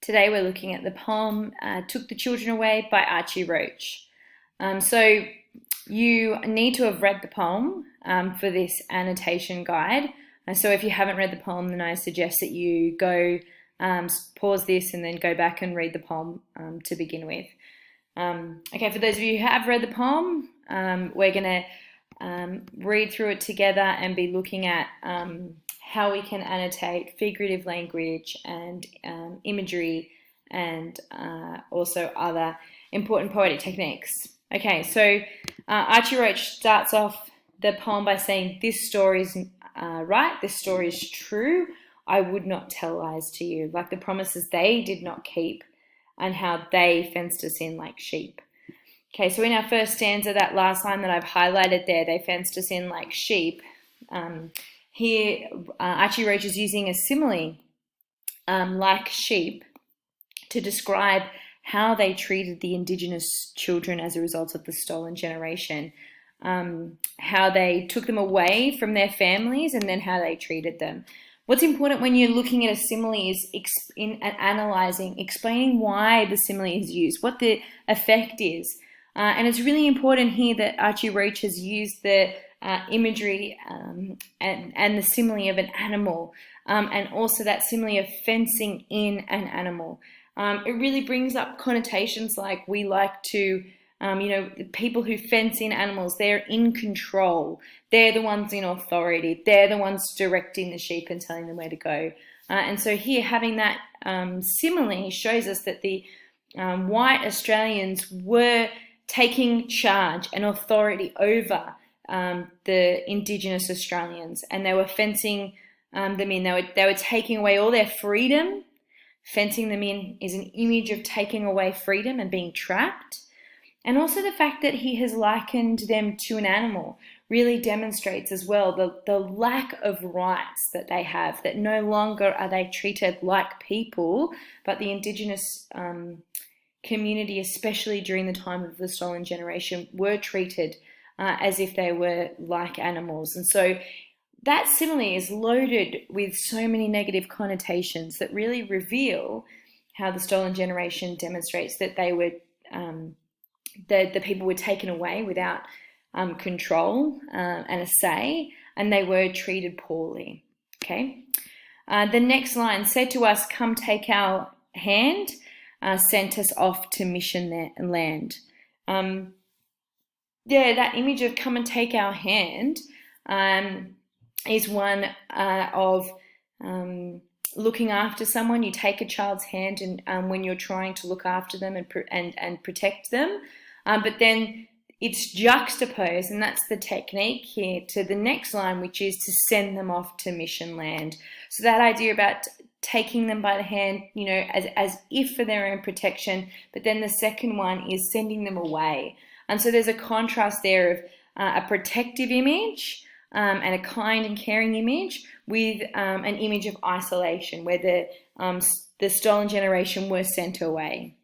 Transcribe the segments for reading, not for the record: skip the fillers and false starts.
Today we're looking at the poem Took the Children Away by Archie Roach. So you need to have read the poem for this annotation guide. So if you haven't read the poem, then I suggest that you go pause this and then go back and read the poem to begin with. Okay, for those of you who have read the poem, we're going to read through it together and be looking at how we can annotate figurative language and imagery and also other important poetic techniques. Okay, so Archie Roach starts off the poem by saying, "This story is right, this story is true. I would not tell lies to you, like the promises they did not keep and how they fenced us in like sheep." Okay, so in our first stanza, that last line that I've highlighted there, they fenced us in like sheep. Here, Archie Roach is using a simile, like sheep, to describe how they treated the Indigenous children as a result of the stolen generation, how they took them away from their families and then how they treated them. What's important when you're looking at a simile is analysing, explaining why the simile is used, what the effect is. And it's really important here that Archie Roach has used the imagery and the simile of an animal, and also that simile of fencing in an animal. It really brings up connotations like we like to, people who fence in animals, they're in control. They're the ones in authority. They're the ones directing the sheep and telling them where to go. And so here, having that simile shows us that the white Australians were taking charge and authority over the Indigenous Australians, and they were fencing them in. They were taking away all their freedom. Fencing them in is an image of taking away freedom and being trapped. And also the fact that he has likened them to an animal really demonstrates as well the lack of rights that they have, that no longer are they treated like people, but the Indigenous community, especially during the time of the stolen generation, were treated as if they were like animals. And so that simile is loaded with so many negative connotations that really reveal how the stolen generation demonstrates that they were the people were taken away without control and a say, and they were treated poorly. Okay. The next line, "Said to us, come take our hand, sent us off to mission land." That image of come and take our hand is one of looking after someone. You take a child's hand and when you're trying to look after them and protect them, but then it's juxtaposed, and that's the technique here, to the next line, which is to send them off to mission land. So that idea about taking them by the hand, as if for their own protection, but then the second one is sending them away. And so there's a contrast there of a protective image and a kind and caring image with an image of isolation, where the stolen generation were sent away.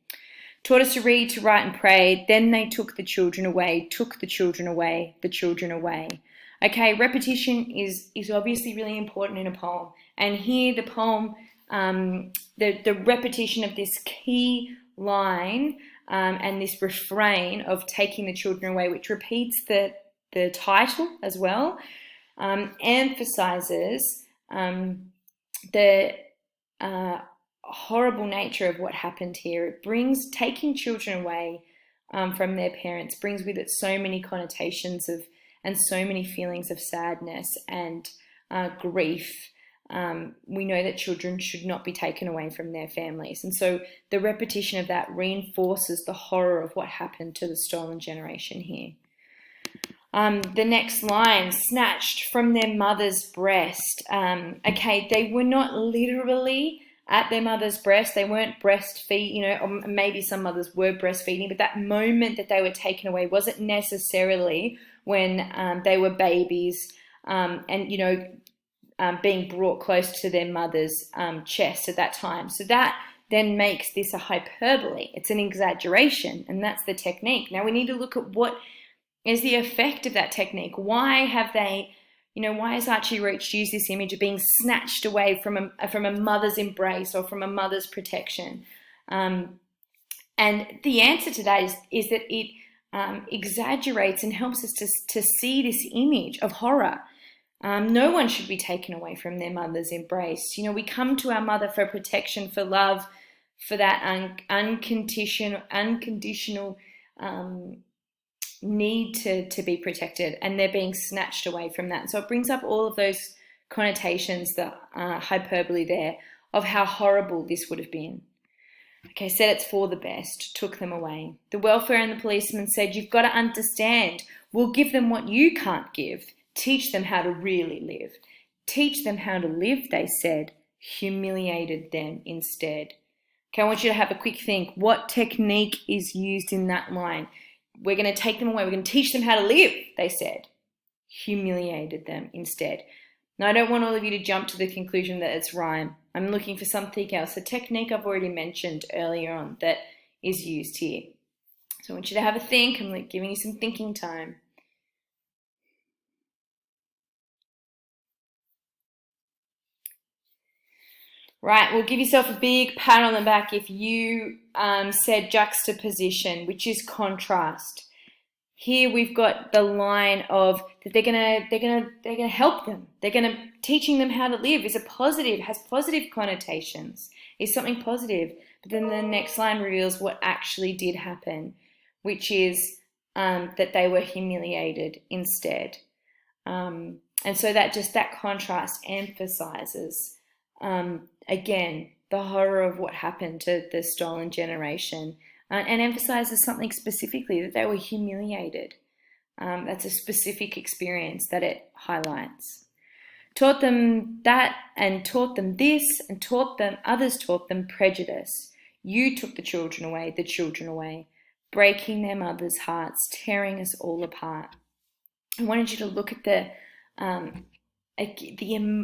Taught us to read, to write and pray, then they took the children away, took the children away, the children away. Okay, repetition is obviously really important in a poem. And here the poem, the repetition of this key line and this refrain of taking the children away, which repeats the title as well, emphasizes the horrible nature of what happened here. It brings taking children away from their parents, brings with it so many connotations and so many feelings of sadness and grief. We know that children should not be taken away from their families. And so the repetition of that reinforces the horror of what happened to the stolen generation here. The next line, snatched from their mother's breast. Okay, they were not literally at their mother's breast. They weren't breastfeeding, or maybe some mothers were breastfeeding, but that moment that they were taken away wasn't necessarily when they were babies and, being brought close to their mother's chest at that time. So that then makes this a hyperbole. It's an exaggeration, and that's the technique. Now we need to look at what is the effect of that technique. Why have they, Why has Archie Roach used this image of being snatched away from a mother's embrace or from a mother's protection? And the answer to that is that it exaggerates and helps us to see this image of horror. No one should be taken away from their mother's embrace. We come to our mother for protection, for love, for that unconditional need to be protected, and they're being snatched away from that. So it brings up all of those connotations, the hyperbole there, of how horrible this would have been. Okay, said it's for the best, took them away. The welfare and the policeman said, you've got to understand, we'll give them what you can't give. Teach them how to really live. Teach them how to live, they said. Humiliated them instead. Okay, I want you to have a quick think. What technique is used in that line? We're going to take them away. We're going to teach them how to live, they said. Humiliated them instead. Now, I don't want all of you to jump to the conclusion that it's rhyme. I'm looking for something else, a technique I've already mentioned earlier on that is used here. So I want you to have a think. I'm giving you some thinking time. Right, well, give yourself a big pat on the back if you said juxtaposition, which is contrast. Here we've got the line of that they're gonna help them. Teaching them how to live is a positive, has positive connotations, is something positive. But then the next line reveals what actually did happen, which is that they were humiliated instead. And so that contrast emphasizes again the horror of what happened to the stolen generation. And emphasizes something specifically, that they were humiliated. That's a specific experience that it highlights. Taught them that and taught them this and others taught them prejudice. You took the children away, breaking their mothers' hearts, tearing us all apart. I wanted you to look at the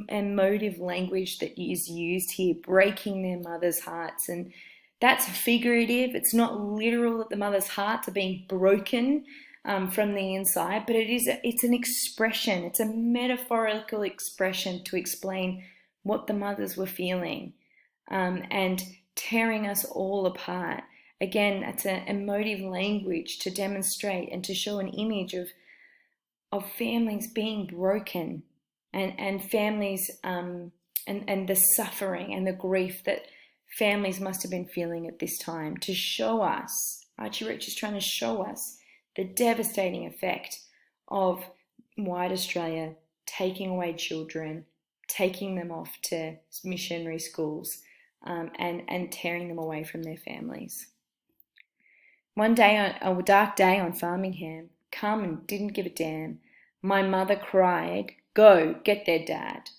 emotive language that is used here, breaking their mothers' hearts, and that's figurative. It's not literal that the mother's hearts are being broken from the inside, but it's an expression. It's a metaphorical expression to explain what the mothers were feeling and tearing us all apart. Again, that's an emotive language to demonstrate and to show an image of families being broken and families and the suffering and the grief that families must have been feeling at this time, to show us, Archie Roach is trying to show us the devastating effect of white Australia taking away children, taking them off to missionary schools, and tearing them away from their families. One day, a dark day on Farmingham, come and didn't give a damn. My mother cried, go, get their dad.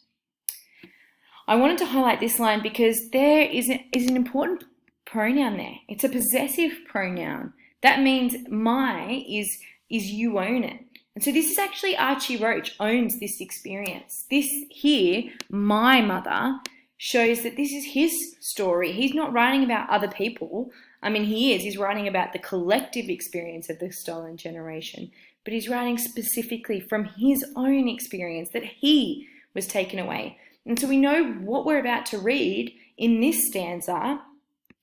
I wanted to highlight this line because there is an important pronoun there. It's a possessive pronoun. That means my is you own it. And so this is actually Archie Roach owns this experience. This here, my mother, shows that this is his story. He's not writing about other people. I mean, he's writing about the collective experience of the stolen generation, but he's writing specifically from his own experience that he was taken away. And so we know what we're about to read in this stanza,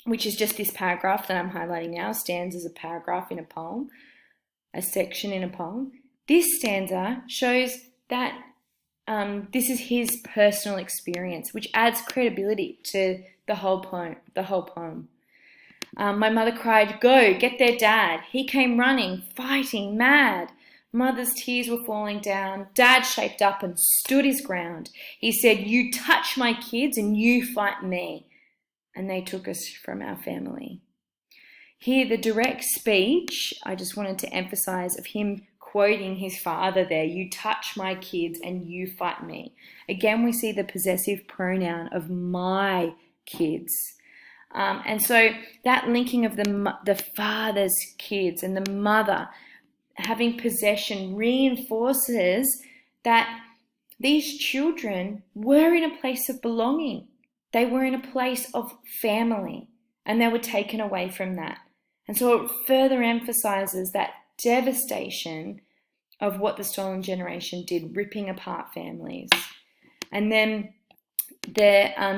which is just this paragraph that I'm highlighting now. Stanza is a paragraph in a poem, a section in a poem. This stanza shows that this is his personal experience, which adds credibility to the whole poem. My mother cried, go, get their dad. He came running, fighting, mad. Mother's tears were falling down. Dad shaped up and stood his ground. He said, you touch my kids and you fight me. And they took us from our family. Here, the direct speech, I just wanted to emphasize, of him quoting his father there, you touch my kids and you fight me. Again, we see the possessive pronoun of my kids. And so that linking of the father's kids and the mother having possession reinforces that these children were in a place of belonging. They were in a place of family, and they were taken away from that. And so it further emphasizes that devastation of what the stolen generation did, ripping apart families. And then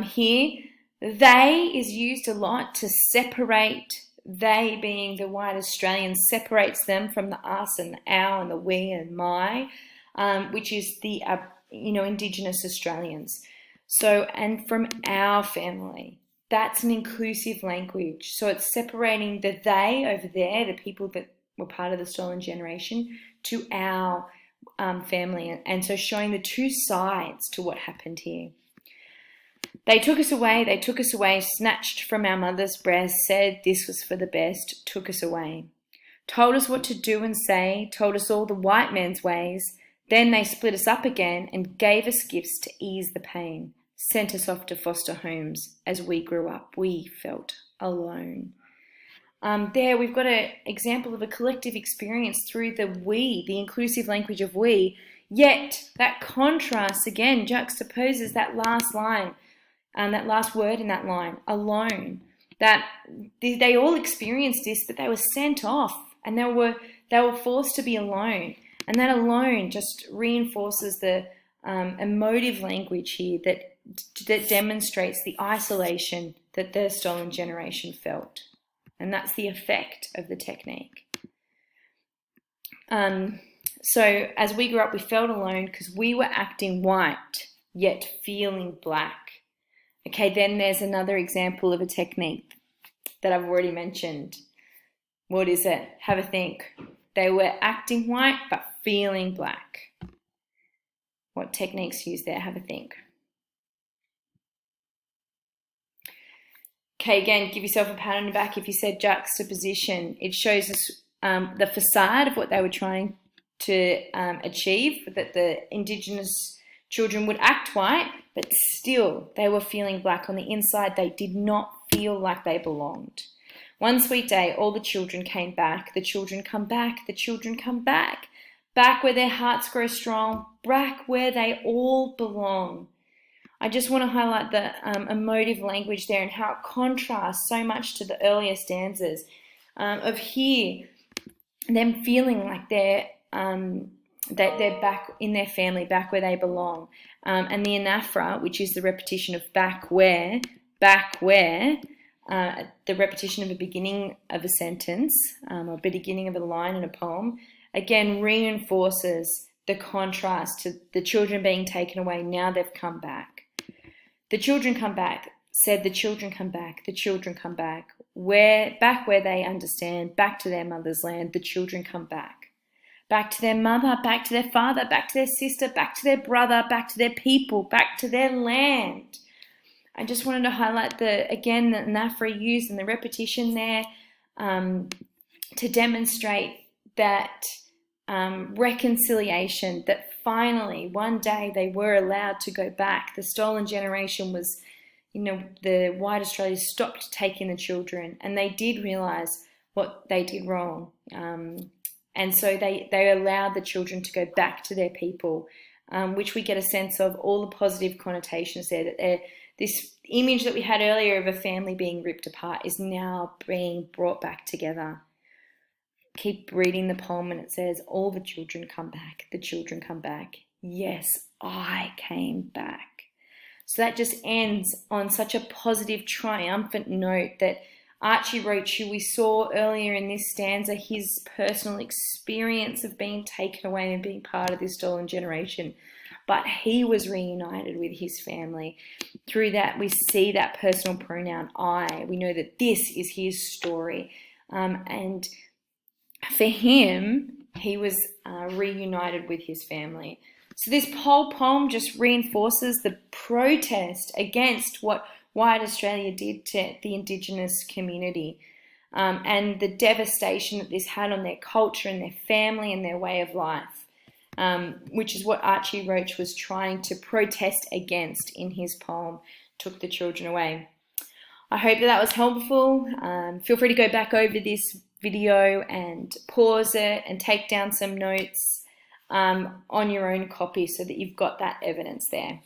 here, they is used a lot to separate, they being the white Australians, separates them from the us and the our and the we and my, which is the Indigenous Australians. So, and from our family, that's an inclusive language. So it's separating the they over there, the people that were part of the stolen generation, to our family, and so showing the two sides to what happened here. They took us away, snatched from our mother's breast, said this was for the best, took us away. Told us what to do and say, told us all the white man's ways. Then they split us up again and gave us gifts to ease the pain, sent us off to foster homes. As we grew up, we felt alone. There we've got an example of a collective experience through the we, the inclusive language of we, yet that contrast again juxtaposes that last line, that last word in that line, alone. That they all experienced this, but they were sent off and they were forced to be alone. And that alone just reinforces the emotive language here that demonstrates the isolation that the stolen generation felt. And that's the effect of the technique. So as we grew up, we felt alone because we were acting white, yet feeling black. Okay, then there's another example of a technique that I've already mentioned. What is it? Have a think. They were acting white, but feeling black. What techniques used there? Have a think. Okay, again, give yourself a pat on the back if you said juxtaposition. It shows us the facade of what they were trying to achieve, that the Indigenous children would act white, but still they were feeling black. On the inside, they did not feel like they belonged. One sweet day, all the children came back. The children come back. The children come back. Back where their hearts grow strong. Back where they all belong. I just want to highlight the emotive language there and how it contrasts so much to the earlier stanzas of here, them feeling like they're back in their family, back where they belong. And the anaphora, which is the repetition of back where, the repetition of the beginning of a sentence or beginning of a line in a poem, again reinforces the contrast to the children being taken away. Now they've come back. The children come back, said the children come back, the children come back. Back where they understand, back to their mother's land, the children come back. Back to their mother, back to their father, back to their sister, back to their brother, back to their people, back to their land. I just wanted to highlight the anaphora used and the repetition there to demonstrate that reconciliation, that finally one day they were allowed to go back. The stolen generation was, the white Australians stopped taking the children and they did realise what they did wrong. And so they allowed the children to go back to their people, which we get a sense of all the positive connotations there, that this image that we had earlier of a family being ripped apart is now being brought back together. Keep reading the poem and it says, all the children come back, the children come back. Yes, I came back. So that just ends on such a positive, triumphant note that Archie Roach, who we saw earlier in this stanza, his personal experience of being taken away and being part of this stolen generation, but he was reunited with his family. Through that, we see that personal pronoun, I. We know that this is his story. And for him, he was reunited with his family. So this whole poem just reinforces the protest against what white Australia did to the Indigenous community, and the devastation that this had on their culture and their family and their way of life, which is what Archie Roach was trying to protest against in his poem, Took the Children Away. I hope that was helpful. Feel free to go back over this video and pause it and take down some notes on your own copy so that you've got that evidence there.